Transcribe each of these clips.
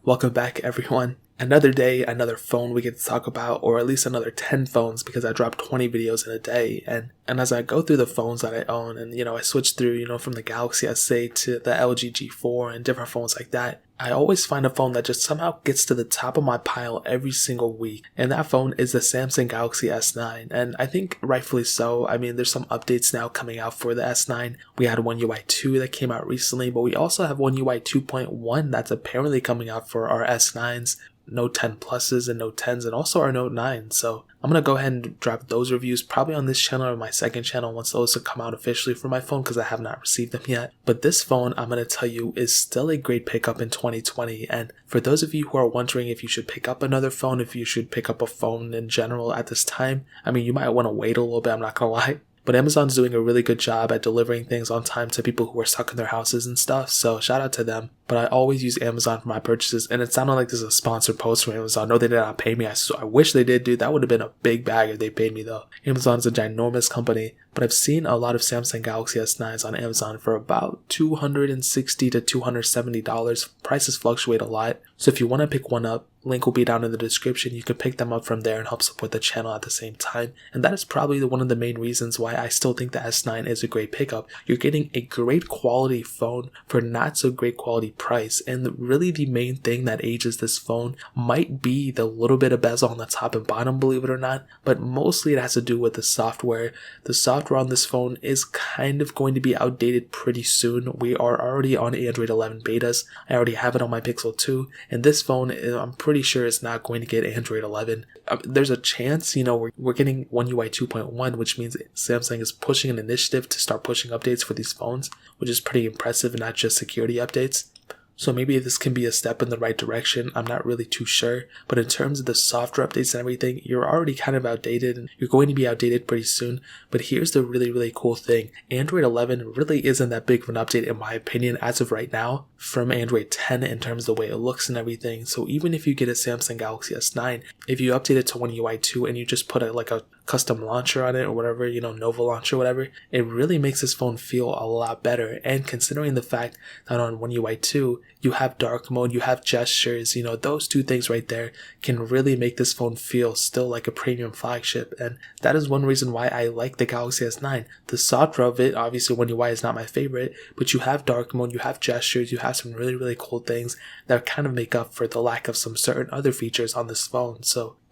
Welcome back, everyone. Another day, another phone we get to talk about, or at least another 10 phones because I dropped 20 videos in a day. And as I go through the phones that I own and, I switch through, from the Galaxy S8 to the LG G4 and different phones like that, I always find a phone that just somehow gets to the top of my pile every single week. And that phone is the Samsung Galaxy S9. And I think rightfully so. I mean, there's some updates now coming out for the S9. We had One UI 2 that came out recently, but we also have One UI 2.1 that's apparently coming out for our S9s. Note 10 Pluses and Note 10s and also our Note 9. So I'm going to go ahead and drop those reviews probably on this channel or my second channel once those come out officially for my phone because I have not received them yet. But this phone, I'm going to tell you, is still a great pickup in 2020. And for those of you who are wondering if you should pick up another phone, if you should pick up a phone in general at this time, I mean, you might want to wait a little bit, I'm not going to lie. But Amazon's doing a really good job at delivering things on time to people who are stuck in their houses and stuff, so shout out to them. But I always use Amazon for my purchases, and it sounded like this is a sponsored post from Amazon. No, they did not pay me. I wish they did, dude. That would have been a big bag if they paid me, though. Amazon's a ginormous company, but I've seen a lot of Samsung Galaxy S9s on Amazon for about $260 to $270. Prices fluctuate a lot, so if you want to pick one up, link will be down in the description. You can pick them up from there and help support the channel at the same time. And that is probably one of the main reasons why I still think the S9 is a great pickup. You're getting a great quality phone for not so great quality price. And really the main thing that ages this phone might be the little bit of bezel on the top and bottom, believe it or not. But mostly it has to do with the software. The software on this phone is kind of going to be outdated pretty soon. We are already on Android 11 betas. I already have it on my Pixel 2. And this phone, I'm pretty sure it's not going to get Android 11. There's a chance, we're getting One UI 2.1, which means Samsung is pushing an initiative to start pushing updates for these phones, which is pretty impressive, and not just security updates. So maybe this can be a step in the right direction. I'm not really too sure. But in terms of the software updates and everything, you're already kind of outdated and you're going to be outdated pretty soon. But here's the really, really cool thing. Android 11 really isn't that big of an update in my opinion as of right now from Android 10 in terms of the way it looks and everything. So even if you get a Samsung Galaxy S9, if you update it to One UI 2 and you just put a custom launcher on it or whatever, Nova launcher or whatever, it really makes this phone feel a lot better. And considering the fact that on One UI 2, you have dark mode, you have gestures, those two things right there can really make this phone feel still like a premium flagship. And that is one reason why I like the Galaxy S9. The software of it, obviously One UI is not my favorite, but you have dark mode, you have gestures, you have some really, really cool things that kind of make up for the lack of some certain other features on this phone.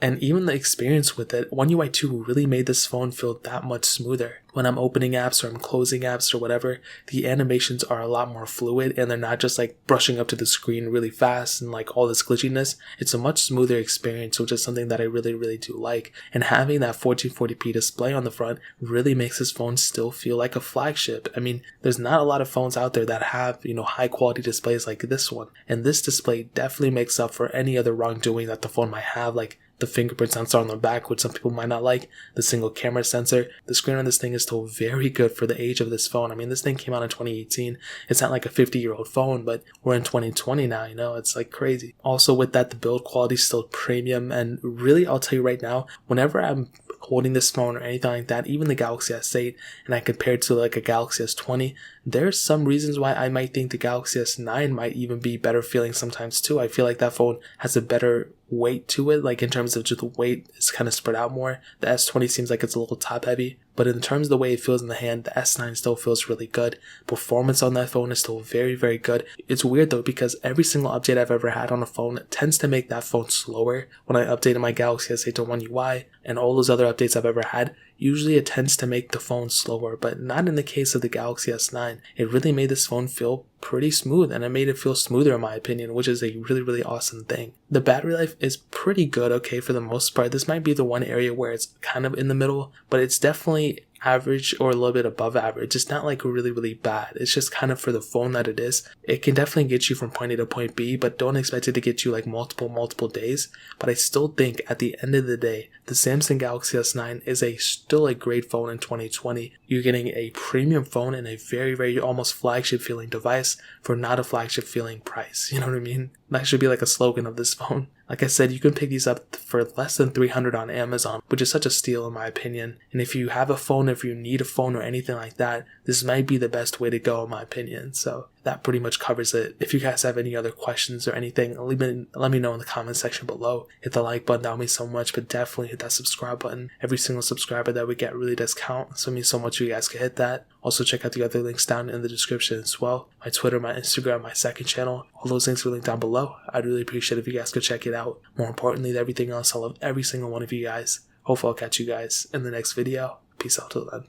And even the experience with it, One UI 2 really made this phone feel that much smoother. When I'm opening apps or I'm closing apps or whatever, the animations are a lot more fluid and they're not just brushing up to the screen really fast and all this glitchiness. It's a much smoother experience, which is something that I really, really do like. And having that 1440p display on the front really makes this phone still feel like a flagship. I mean, there's not a lot of phones out there that have, high quality displays like this one. And this display definitely makes up for any other wrongdoing that the phone might have, like the fingerprint sensor on the back, which some people might not like, the single camera sensor. The screen on this thing is still very good for the age of this phone. I mean, this thing came out in 2018. It's not like a 50-year-old phone, but we're in 2020 now, it's crazy. Also with that, the build quality is still premium. And really, I'll tell you right now, whenever I'm holding this phone or anything like that, even the Galaxy S8, and I compare it to a Galaxy S20, there's some reasons why I might think the Galaxy S9 might even be better feeling sometimes too. I feel like that phone has a better weight to it, in terms of just the weight is kind of spread out more. The S20 seems like it's a little top heavy, but in terms of the way it feels in the hand, the S9 still feels really good. Performance on that phone is still very, very good. It's weird though, because every single update I've ever had on a phone tends to make that phone slower. When I updated my Galaxy S8 to One UI and all those other updates I've ever had, usually it tends to make the phone slower, but not in the case of the Galaxy S9. It really made this phone feel pretty smooth, and it made it feel smoother in my opinion, which is a really, really awesome thing. The battery life is pretty good, okay, for the most part. This might be the one area where it's kind of in the middle, but it's definitely average or a little bit above average. It's not really, really bad. It's just kind of for the phone that it is. It can definitely get you from point A to point B, but don't expect it to get you multiple days. But I still think at the end of the day, the Samsung Galaxy S9 is still a great phone in 2020. You're getting a premium phone and a very, very almost flagship feeling device for not a flagship feeling price. You know what I mean? That should be a slogan of this phone. Like I said, you can pick these up for less than $300 on Amazon, which is such a steal in my opinion. And if you have a phone, if you need a phone or anything like that, this might be the best way to go in my opinion. So that pretty much covers it. If you guys have any other questions or anything, let me know in the comment section below. Hit the like button, that would mean so much, but definitely hit that subscribe button. Every single subscriber that we get really does count, so it means so much you guys can hit that. Also check out the other links down in the description as well. My Twitter, my Instagram, my second channel, all those links are linked down below. I'd really appreciate it if you guys could check it out. More importantly than everything else, I love every single one of you guys. Hopefully I'll catch you guys in the next video. Peace out till then.